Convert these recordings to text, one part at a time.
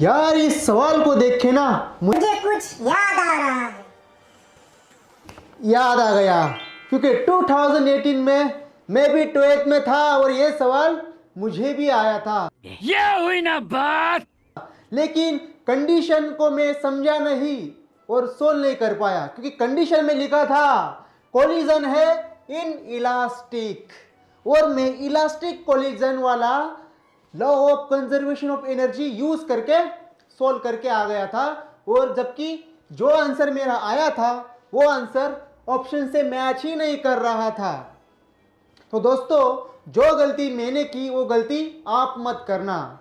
यार इस सवाल को देख के ना मुझे कुछ याद आ रहा है। याद आ गया, क्योंकि 2018 में मैं भी 12th में था और ये सवाल मुझे भी आया था। ये हुई ना बात। लेकिन कंडीशन को मैं समझा नहीं और सोल्व नहीं कर पाया, क्योंकि कंडीशन में लिखा था कोलिजन है इन इलास्टिक, और मैं इलास्टिक कोलिजन वाला law of conservation of energy use करके सोल्व करके आ गया था। और जबकि जो आंसर मेरा आया था वो आंसर ऑप्शन से मैच ही नहीं कर रहा था। तो दोस्तों, जो गलती मैंने की वो गलती आप मत करना।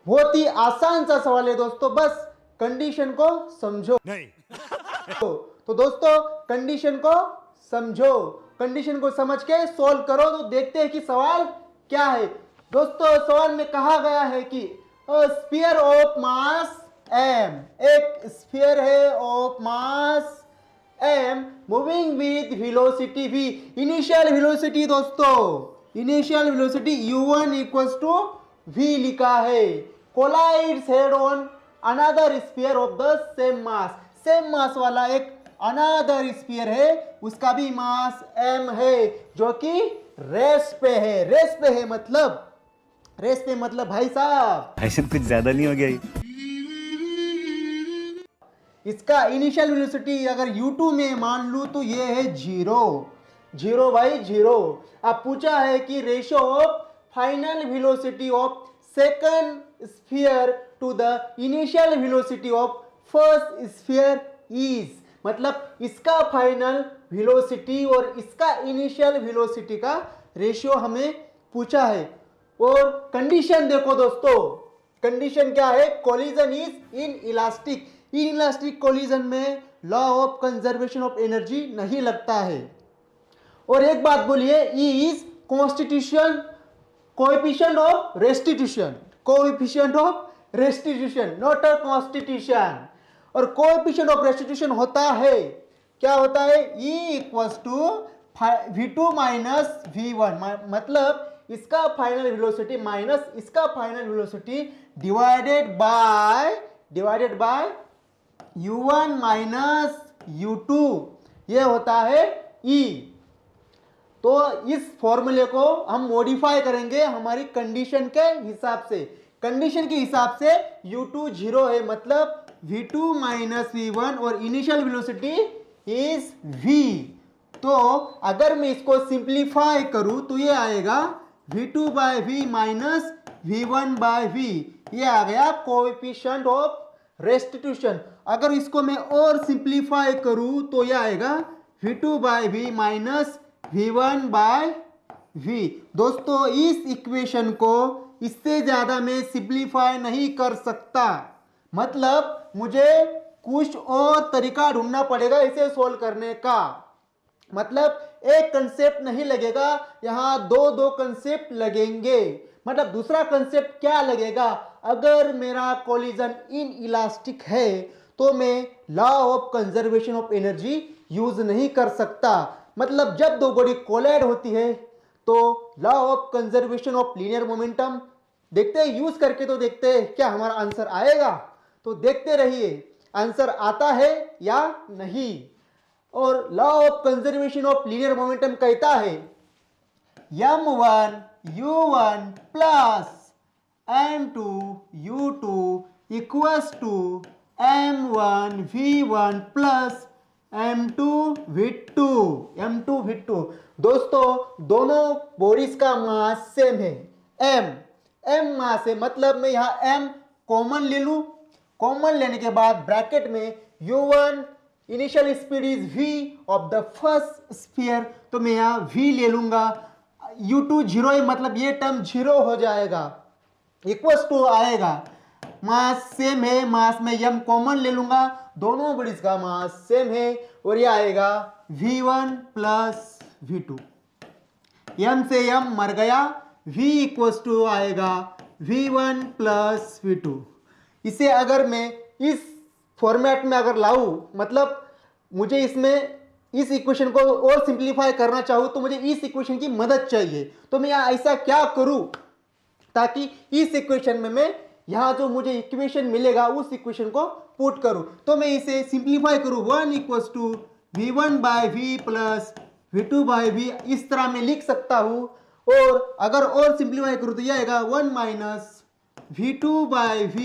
बहुत ही आसान सा सवाल है दोस्तों, बस कंडीशन को समझो। नहीं। तो दोस्तों, कंडीशन को समझो, कंडीशन को समझ के सॉल्व करो। तो देखते हैं कि सवाल क्या है। दोस्तों, सवाल में कहा गया है कि स्फीयर ऑफ मास m, एक स्फीयर है of mass m moving with velocity v। Initial velocity दोस्तों, initial velocity u1 equals to v लिखा है। Collides head on another sphere of the same mass, same mass वाला एक another sphere है, उसका भी मास m है, जो कि रेस्ट पे है। रेस्ट पे है मतलब, रेस्ट पे मतलब भाई साहब ऐसे कुछ ज्यादा नहीं हो गया ये? इसका इनिशियल वेलोसिटी अगर u2 में मान लूं तो ये है 0 अब पूछा है कि ratio of final velocity of second sphere to the initial velocity of first sphere is, मतलब इसका फाइनल वेलोसिटी और इसका इनिशियल वेलोसिटी का रेशियो हमें पूछा है। और कंडीशन देखो दोस्तों, कंडीशन क्या है? Collision is inelastic. Inelastic collision में law of conservation of energy नहीं लगता है। और एक बात बोलिए, e is constitution coefficient of restitution, coefficient of restitution, not a constitution. और कोएफिशिएंट ऑफ रेस्टिट्यूशन होता है, क्या होता है? E equals to v2 minus v1, मतलब इसका फाइनल वेलोसिटी माइनस इसका final velocity divided by u1 minus u2, ये होता है E। तो इस फॉर्मूले को हम मॉडिफाई करेंगे हमारी कंडीशन के हिसाब से। कंडीशन के हिसाब से u2 0 है, मतलब v2 माइनस v1 और इनिशियल वेलोसिटी इज v। तो अगर मैं इसको सिंप्लीफाई करूं तो ये आएगा v2 by v minus v1 by v, ये आ गया कोएफिशिएंट ऑफ रेस्टिट्यूशन। अगर इसको मैं और सिंप्लीफाई करूं तो ये आएगा v2 by v minus v1 by v। दोस्तों, इस इक्वेशन को इससे ज़्यादा मैं सिंप्लीफाई नहीं कर सकता, मतलब मुझे कुछ और तरीका ढूंढना पड़ेगा इसे सोल्व करने का। मतलब एक कंसेप्ट नहीं लगेगा, यहाँ दो कंसेप्ट लगेंगे। मतलब दूसरा कंसेप्ट क्या लगेगा? अगर मेरा कोलिजन इन इलास्टिक है तो मैं law of conservation of energy use नहीं कर सकता। मतलब जब दो बॉडी कोलाइड होती है तो law of conservation of linear momentum देखते हैं, यूज करके तो देखते हैं क्या हमारा आंसर आएगा। तो देखते रहिए आंसर आता है या नहीं। और law of conservation of linear momentum कहता है m1 u1 plus m2 u2 equals to m1 v1 plus m2 v2। दोस्तों, दोनों बॉडीज का मास सेम है, m मास है, मतलब मैं यहाँ m कॉमन ले लूँ। कॉमन लेने के बाद ब्रैकेट में u1 initial speed is v of the first sphere, तो मैं यहाँ v ले लूंगा। u2 0 है, मतलब ये टर्म 0 हो जाएगा, इक्वल्स टू आएगा, मास सेम है, मास में m कॉमन ले लूंगा, दोनों बॉडीज का मास सेम है, और ये आएगा v1 प्लस v2। m से m मर गया, v इक्वल्स टू आएगा v1 प्लस v2। इसे अगर मैं इस फॉर्मेट में अगर लाऊं, मतलब मुझे इसमें इस इक्वेशन को और सिंप्लीफाई करना चाहूँ तो मुझे इस इक्वेशन की मदद चाहिए। तो मैं ऐसा क्या करूँ ताकि इस इक्वेशन में मैं यहाँ जो मुझे इक्वेशन मिलेगा उस इक्वेशन को पुट करूँ। तो मैं इसे सिंप्लीफाई करूँ, 1 equals to v1/v plus v2/v, इस तरह मैं लिख सकता हूँ। और अगर और सिंप्लीफाई करूँ तो यह आएगा 1 minus v2/v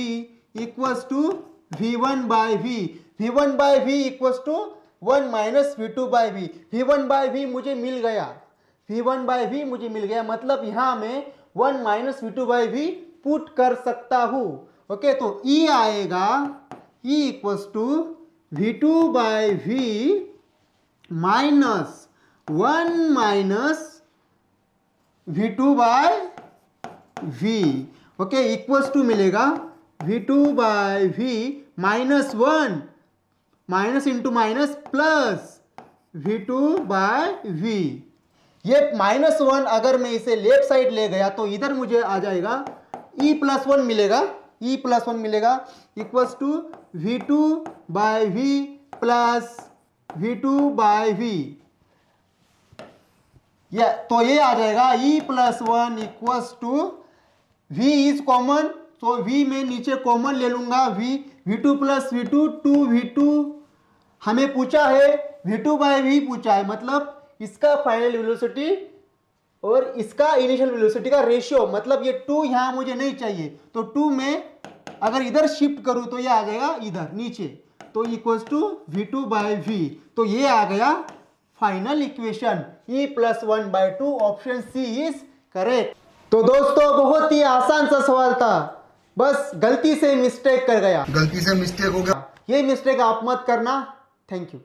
equals to v1/v, v1/v equals to 1 minus v2/v, v1/v मुझे मिल गया, v1/v मुझे मिल गया, मतलब यहाँ मैं 1 माइनस v2/v पुट कर सकता हूँ। ओके, तो E आएगा, E equals to v2/v minus 1 minus v2/v। Okay, equals to मिलेगा v2/v माइनस 1 माइनस इंटू माइनस प्लस v2/v। ये -1 अगर मैं इसे लेफ्ट साइड ले गया तो इधर मुझे आ जाएगा e+1 मिलेगा, e+1 मिलेगा equals to v2/v plus v2/v। तो ये आ जाएगा e+1 equals to v is common, तो v में नीचे कॉमन ले लूंगा, v2 प्लस v2 2v2। हमें पूछा है v2/v पूछा है, मतलब इसका फाइनल वेलोसिटी और इसका इनिशियल वेलोसिटी का रेशियो, मतलब ये 2 यहाँ मुझे नहीं चाहिए, तो 2 में अगर इधर शिफ्ट करूँ तो ये आ जाएगा इधर नीचे, तो इक्वल्स टू v2/v। तो ये आ गया final equation, e+1/2, option C is correct. तो दोस्तों बहुत ही आसान सा सवाल था, बस गलती से मिस्टेक कर गया, गलती से मिस्टेक हो गया। ये मिस्टेक आप मत करना। Thank you.